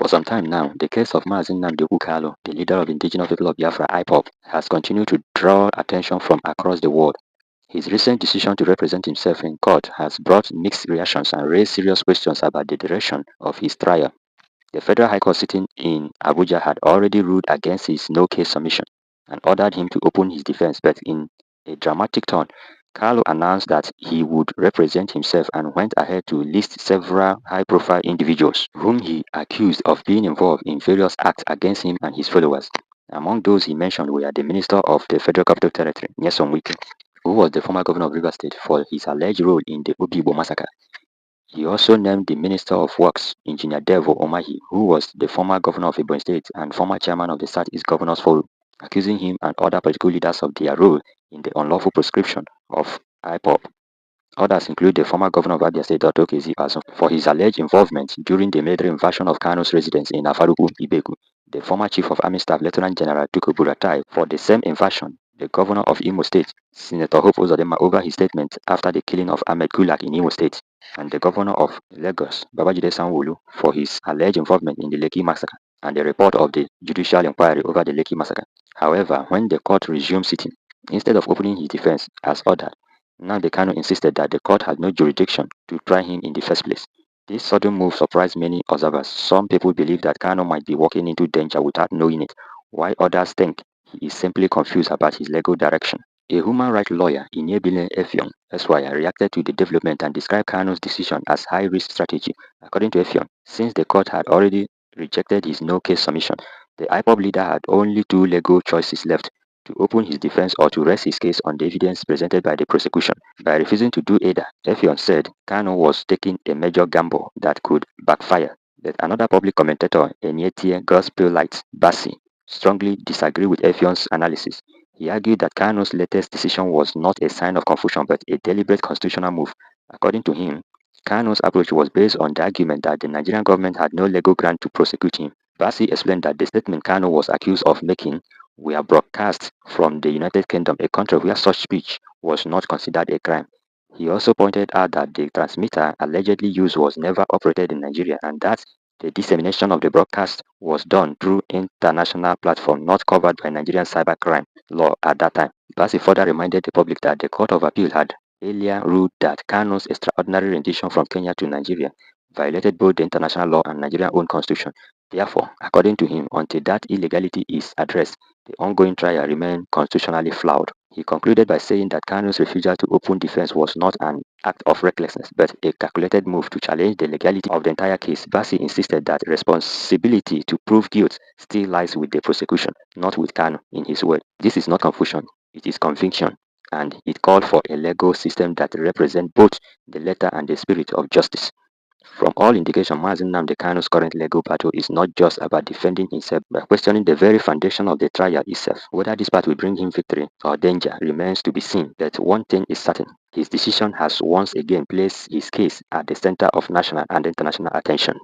some time now, the case of Nnamdi Kanu, the leader of the indigenous people of Biafra IPOB, has continued to draw attention from across the world. His recent decision to represent himself in court has brought mixed reactions and raised serious questions about the direction of his trial. The Federal High Court sitting in Abuja had already ruled against his no-case submission and ordered him to open his defense, but in a dramatic turn, Carlo announced that he would represent himself and went ahead to list several high-profile individuals whom he accused of being involved in various acts against him and his followers. Among those he mentioned were the Minister of the Federal Capital Territory, Nyesom Wike, who was the former governor of Rivers State for his alleged role in the Obibo massacre. He also named the Minister of Works, Engineer Devo Omahi, who was the former governor of Ebonyi State and former chairman of the Southeast Governors Forum, accusing him and other political leaders of their role in the unlawful proscription of IPOB. Others include the former governor of Abia State, Dr. Okezi Azon, for his alleged involvement during the military invasion of Kanu's residence in Afaruku, Ibegu, the former Chief of Army Staff, Lieutenant General Tuko Buratai, for the same invasion, the governor of Imo State, Senator Hope Uzodinma, over his statement after the killing of Ahmed Gulak in Imo State, and the governor of Lagos, Babajide Sanwo-Olu, for his alleged involvement in the Lekki massacre, and the report of the judicial inquiry over the Lekki massacre. However, when the court resumed sitting, instead of opening his defense as ordered, Nnamdi Kanu insisted that the court had no jurisdiction to try him in the first place. This sudden move surprised many observers. Some people believe that Kanu might be walking into danger without knowing it, while others think he is simply confused about his legal direction. A human rights lawyer, Inyebile Effiong, Esquire, reacted to the development and described Kanu's decision as high-risk strategy. According to Effiong, since the court had already rejected his no-case submission, the IPOB leader had only two legal choices left: to open his defense or to rest his case on the evidence presented by the prosecution. By refusing to do either, Effiong said Kanu was taking a major gamble that could backfire. But another public commentator, Enyetie Gospelite Bassi, strongly disagreed with Effiong's analysis. He argued that Kanu's latest decision was not a sign of confusion but a deliberate constitutional move. According to him, Kanu's approach was based on the argument that the Nigerian government had no legal ground to prosecute him. Bassi explained that the statement Kanu was accused of making were broadcast from the United Kingdom, a country where such speech was not considered a crime. He also pointed out that the transmitter allegedly used was never operated in Nigeria and that the dissemination of the broadcast was done through international platform not covered by Nigerian cybercrime law at that time. Bassi further reminded the public that the Court of Appeal had earlier ruled that Kanu's extraordinary rendition from Kenya to Nigeria violated both the international law and Nigeria's own constitution. Therefore, according to him, until that illegality is addressed, the ongoing trial remained constitutionally flawed. He concluded by saying that Kanu's refusal to open defense was not an act of recklessness, but a calculated move to challenge the legality of the entire case. Bassi insisted that responsibility to prove guilt still lies with the prosecution, not with Kanu. In his word, this is not confusion, it is conviction, and it called for a legal system that represents both the letter and the spirit of justice. From all indication, Mazen Nnamdi Kanu's current legal battle is not just about defending himself, but questioning the very foundation of the trial itself. Whether this path will bring him victory or danger remains to be seen, but one thing is certain: his decision has once again placed his case at the center of national and international attention.